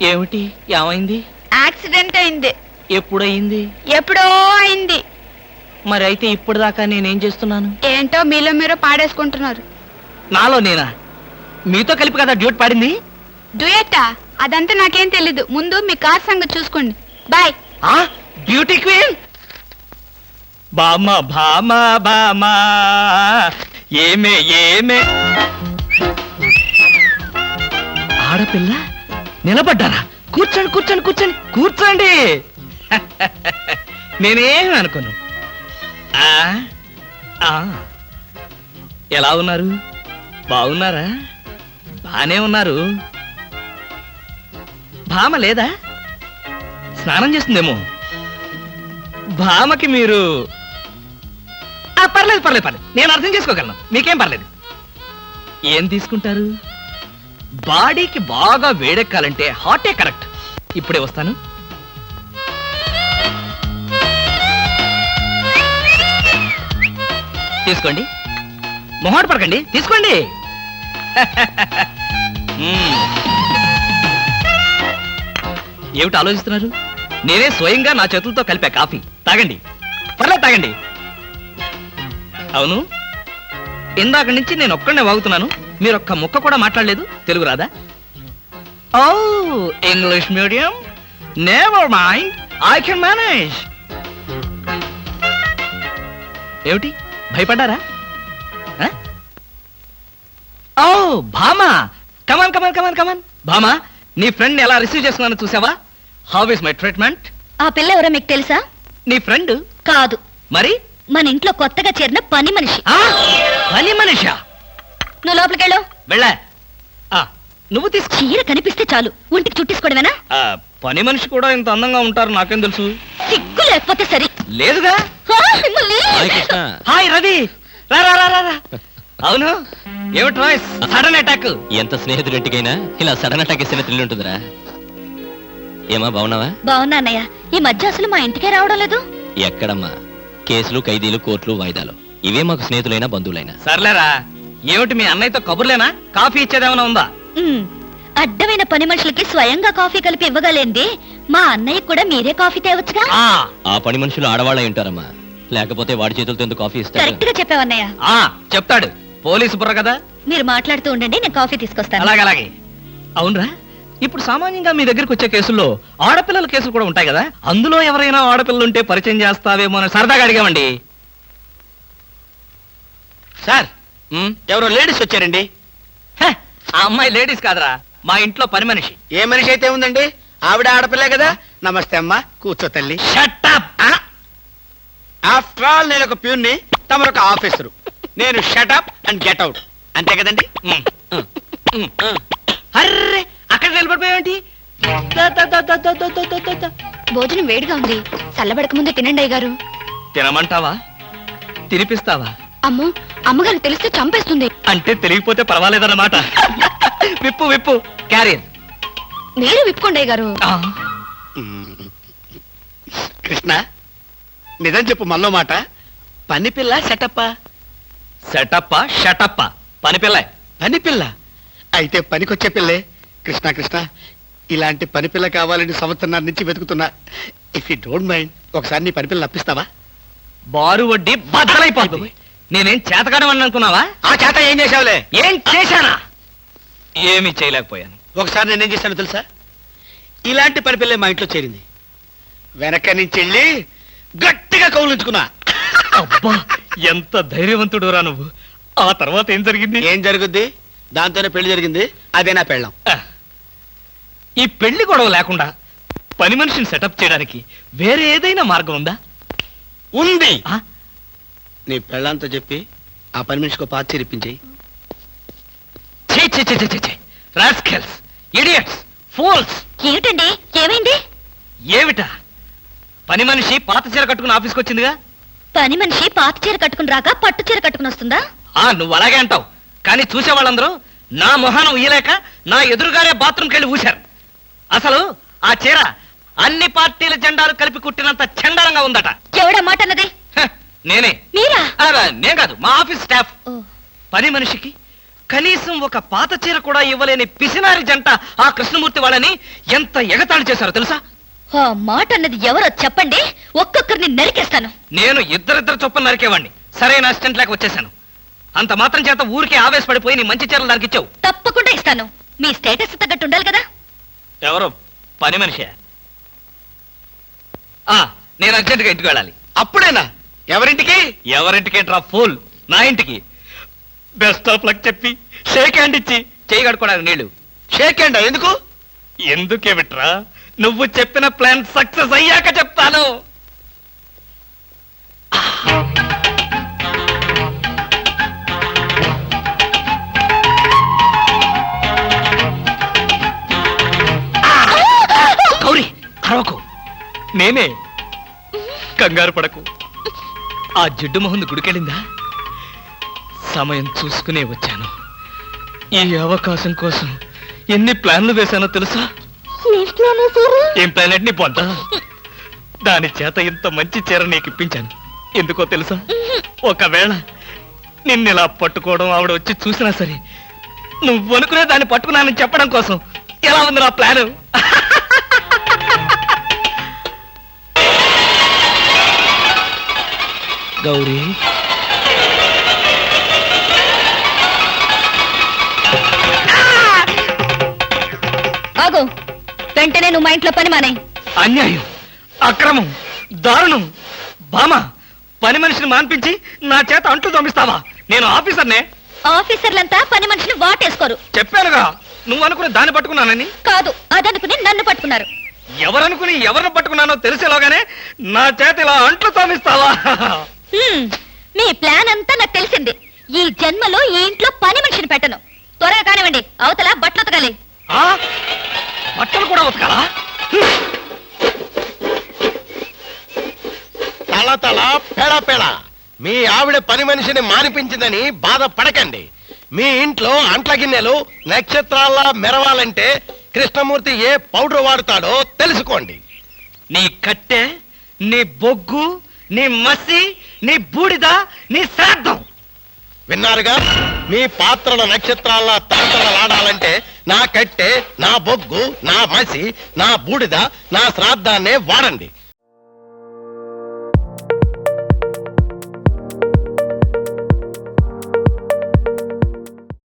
ఏమిటి? ఏమైంది? యాక్సిడెంట్ అయింది. ఎప్పుడయింది? ఎప్పుడో అయింది. మరి అయితే ఇప్పుడు దాకా నేనేం చేస్తున్నాను? ఏంటో మీలో మీరు పాడేసుకుంటున్నారు. నాలో నేనా? మీతో కలిపి కదా డ్యూట్ పాడింది. డ్యూయట్టా? అదంతా నాకేం తెలీదు. ముందు మీ కార్ సంగతి చూసుకోండి. బాయ్. బ్యూటీ క్వీన్ బామా బామా బామా ఏమే ఏమే. ఆడపిల్ల నిలబడ్డారా? కూర్చోండి కూర్చోండి కూర్చోండి కూర్చోండి. నేనేమి అనుకోను. ఎలా ఉన్నారు? బాగున్నారా? బానే ఉన్నారు. భామ లేదా? స్నానం చేస్తుందేమో. భామకి మీరు పర్లేదు పర్లేదు పర్లేదు, నేను అర్థం చేసుకోగలను. మీకేం పర్లేదు. ఏం తీసుకుంటారు? బాడీకి బాగా వేడెక్కాలంటే హాటే కరెక్ట్. ఇప్పుడే వస్తాను. తీసుకోండి, మొహాట పడకండి, తీసుకోండి. ఏమిటి ఆలోచిస్తున్నారు? నేనే స్వయంగా నా చేతులతో కలిపా కాఫీ. తాగండి, పర్లేదు తాగండి. అవును, ఇందాక నుంచి నేను ఒక్కడనే వాగుతున్నాను. మీరు ఒక్క ముక్క కూడా మాట్లాడలేదు. తెలుగు రాదా? ఓ, English medium. Never mind, I can manage. ఏమిటి, భయపడ్డారా? ఓ భామా, కమాన్ కమాన్ కమాన్ కమాన్. భామా, నీ ఫ్రెండ్ ఎలా రిసీవ్ చేసుకున్నాను చూసావా? How is my treatment? ఆ పిల్ల ఎవరో మీకు తెలుసా? నీ ఫ్రెండ్ కాదు. మరి? మన ఇంట్లో కొత్తగా చేరిన పని మనిషి. పని మనిషా? నువ్వు లోపలికెళ్ళు. వెళ్ళా. నువ్వు తీసుకో. చీర కనిపిస్తే చాలు ఒంటికి చుట్టేసుకోవడమేనా? పని మనిషి కూడా ఇంత అందంగా ఉంటారు నాకేం తెలుసు. సిగ్గు లేకపోతే సరి. లేదుగా. హాయ్ రవి, రా రా రా రా. అవును, ఏమిటి వాయిస్? Sudden attack. ఎంత స్నేహితుడింటికైనా ఇలా సడన్ అటాక్ ఇస్తే థ్రిల్ ఉంటుందిరా. ఏమా, బాగున్నావా? బాగున్నా అన్నయ్య. ఈ మధ్య అసలు మా ఇంటికే రావడం లేదు. ఎక్కడమ్మా, కేసులు, ఖైదీలు, కోర్టులు, వాయిదాలు, ఇవే మాకు స్నేహితులైనా బంధువులైనా. సర్లేరా. ఏమిటి మీ అన్నయ్యతో కబుర్లేనా? కాఫీ ఇచ్చేదేమైనా ఉందా? అడ్డమైన పని మనుషులకి స్వయంగా కాఫీ కలిపి ఇవ్వగలేంది మా అన్నయ్య కూడా మీరే కాఫీ తేవచ్చుగా. ఆ పని మనుషులు ఆడవాళ్ళ ఉంటారమ్మా, లేకపోతే వాడి చేతులతో ఎందుకు కాఫీ ఇస్తారు? కరెక్ట్ గా చెప్పావన్నయ్య. చెప్తాడు, పోలీసు బుర్ర కదా. మీరు మాట్లాడుతూ ఉండండి, నేను కాఫీ తీసుకొస్తాను. అలాగే అలాగే. అవునరా, ఇప్పుడు సామాన్యంగా మీ దగ్గరికి వచ్చే కేసుల్లో ఆడపిల్లల కేసులు కూడా ఉంటాయి కదా. అందులో ఎవరైనా ఆడపిల్లలు ఉంటే పరిచయం చేస్తావేమో అని సరదాగా అడిగామండి. సార్, ఎవరో లేడీస్ వచ్చారండి. ఆ అమ్మాయి లేడీస్ కాదురా, మా ఇంట్లో పని మనిషి. ఏ మనిషి అయితే ఉందండి, ఆవిడ ఆడపిల్లే కదా. నమస్తే అమ్మా, కూర్చో తల్లి. Shut up. ఆఫ్టర్ ఆల్ నేను ఒక ప్యూన్ని, తమరు ఒక ఆఫీసరు. నేను shut up and get out, అంతే కదండి. అర్రే, అక్కడ నిలబడిపోయావేంటి? భోజనం వేడిగా ఉంది, చల్లబడక ముందే తినండి అయ్యగారు. తినమంటావా? తినిపిస్తావా? అమ్మో, అమ్మగారికి తెలిస్తే చంపేస్తుంది. అంటే తెలియకపోతే పర్వాలేదన్నమాట. విప్పు విప్పు, క్యారియర్. మీరు విప్పుకోండి అయ్యగారు. కృష్ణ, నిజం చెప్పు, మళ్ళో మాట. పని పిల్ల సెటప్పా? సెటప్పా షటప్పా? పని పిల్ల. పని పిల్ల అయితే పనికొచ్చే పిల్లే. కృష్ణ కృష్ణ, ఇలాంటి పని పిల్ల కావాలని సంవత్సరం నుంచి వెతుకుతున్నా. ఇఫ్ యూ డోంట్ మైండ్, ఒకసారి నీ పని పిల్ల అప్పిస్తావా? బారు వడ్డీ బద్దలైపోతుంది. నేనేం చేతకాడమని అనుకున్నావా? ఆ చేత ఏం చేసావులే? ఏం చేశానా? ఏమీ చేయలేకపోయాను. ఒకసారి నేనేం చేశానో తెలుసా? ఇలాంటి పని పిల్లే మా ఇంట్లో చేరింది. వెనక నుంచి వెళ్ళి గట్టిగా కౌలించుకున్నా. అబ్బా, ఎంత ధైర్యవంతుడు రా నువ్వు. ఆ తర్వాత ఏం జరిగింది? ఏం జరుగుద్ది? దాంతోనే పెళ్లి జరిగింది. అదే నా పెళ్ళం. ఈ పెళ్లి గొడవ లేకుండా పని మనిషిని సెటప్ చేయడానికి వేరే ఏదైనా మార్గం ఉందా? ఉంది. నీ పెళ్ళంతో చెప్పి ఆ పని మనిషికి పాత చేరిపించేయి. Rascals, idiots, fools. ఏమిటండి, ఏమైంది? ఏమిటా? పని మనిషి పాత చీర కట్టుకుని ఆఫీస్కి వచ్చిందిగా. పని మనిషి పాత చీర కట్టుకుని రాక పట్టు చీర కట్టుకుని వస్తుందా? నువ్వు అలాగే అంటావు, కానీ చూసే వాళ్ళందరూ నా మొహానం ఊయలేక నా ఎదురుగానే బాత్రూమ్కి వెళ్ళి ఊశారు. అసలు ఆ చీర అన్ని పార్టీల జెండాలు కలిపి కుట్టినంత చండాలంగా ఉందట. ఎవడా మాట అన్నది? నేనే. మీరా? నేను కాదు, మా ఆఫీస్ స్టాఫ్. పని మనిషికి కనీసం ఒక పాత చీర కూడా ఇవ్వలేని పిసినారి జంట ఆ కృష్ణమూర్తి వాళ్ళని ఎంత ఎగతాళి చేశారో తెలుసా? ఆ మాట అన్నది ఎవరో చెప్పండి, ఒక్కొక్కరిని నరికేస్తాను. నేను ఇద్దరిద్దరు చొప్పున నరికేవాడిని. సరైన అసిస్టెంట్ లేక వచ్చేసాను. అంత మాత్రం చేత ఊరికే ఆవేశపడిపోయి నీ మంచి చీరలు దానికి ఇచ్చావు. తప్పకుండా ఇస్తాను. మీ స్టేటస్ తగ్గట్టు ఉండాలి కదా. ఎవరో పని మనిషి. నేను అర్జెంటుగా ఇంటికి వెళ్ళాలి. అప్పుడేనా? ఎవరింటికి? ఎవరింటికి డ్రా ఫూల్, నా ఇంటికి. బెస్ట్ ఆఫ్ లక్ చెప్పి షేక్ హ్యాండ్ ఇచ్చి చేయి కడుకోవడానికి నీళ్లు. షేక్ హ్యాండ్ ఎందుకు? ఎందుకే విట్రా, నువ్వు చెప్పిన ప్లాన్ సక్సెస్ అయ్యాక చెప్తాను. గౌరీ అరవకు, నేనే. కంగారు పడకు. ఆ జిడ్డు మొహంది గుడికెళ్ళిందా? సమయం చూసుకునే వచ్చాను. ఈ అవకాశం కోసం ఎన్ని ప్లాన్లు వేశానో తెలుసా? ఏం ప్లాన్ అంటే నీ పొంత. దాని చేత ఇంత మంచి చీర నీకు ఇప్పించాను. ఎందుకో తెలుసా? ఒకవేళ నిన్నిలా పట్టుకోవడం ఆవిడ వచ్చి చూసినా సరే, నువ్వు అనుకునే దాన్ని పట్టుకున్నానని చెప్పడం కోసం. ఎలా ఉంది నా ప్లాను? గౌరీ, ఆగు. వెంటనే నువ్వు మా ఇంట్లో పని మానే. అన్యాయం, అక్రమం, దారుణం. బామ, పని మనిషిని మాన్పించి నా చేత అంట్లు తోమిస్తావా? నేను ఆఫీసర్నే. ఆఫీసర్లంతా పని మనిషిని వాటేసుకోరు. చెప్పానుగా, నువ్వు అనుకుని దాన్ని పట్టుకున్నానని. కాదు, అదనుకుని నన్ను పట్టుకున్నారు. ఎవరనుకుని ఎవరిని పట్టుకున్నానో తెలిసేలోగానే నా చేత ఇలా అంట్లు తోమిస్తావా? మీ ప్లాన్ అంతా నాకు తెలిసింది. ఈ జన్మలో ఈ ఇంట్లో పని మనిషిని పెట్టను. త్వరగా కానివ్వండి, అవతల బట్టలు ఉతకాలి. బట్టలు కూడా ఉతకాలా? తల తల పెడ పెడ మీ ఆవిడ పని మనిషిని మానిపించిందని బాధపడకండి. మీ ఇంట్లో అంట్ల గిన్నెలు నక్షత్రాల్లా మెరవాలంటే కృష్ణమూర్తి ఏ పౌడర్ వాడతాడో తెలుసుకోండి. నీ కట్టె, నీ బొగ్గు, నీ మసి, నీ బూడిద, నీ శ్రాద్ధం. విన్నారుగా? మీ పాత్రల నక్షత్రాల్లా తలతలలాడాలంటే నా కట్టె, నా బొగ్గు, నా మసి, నా బూడిద, నా శ్రాద్ధాన్నే వాడండి.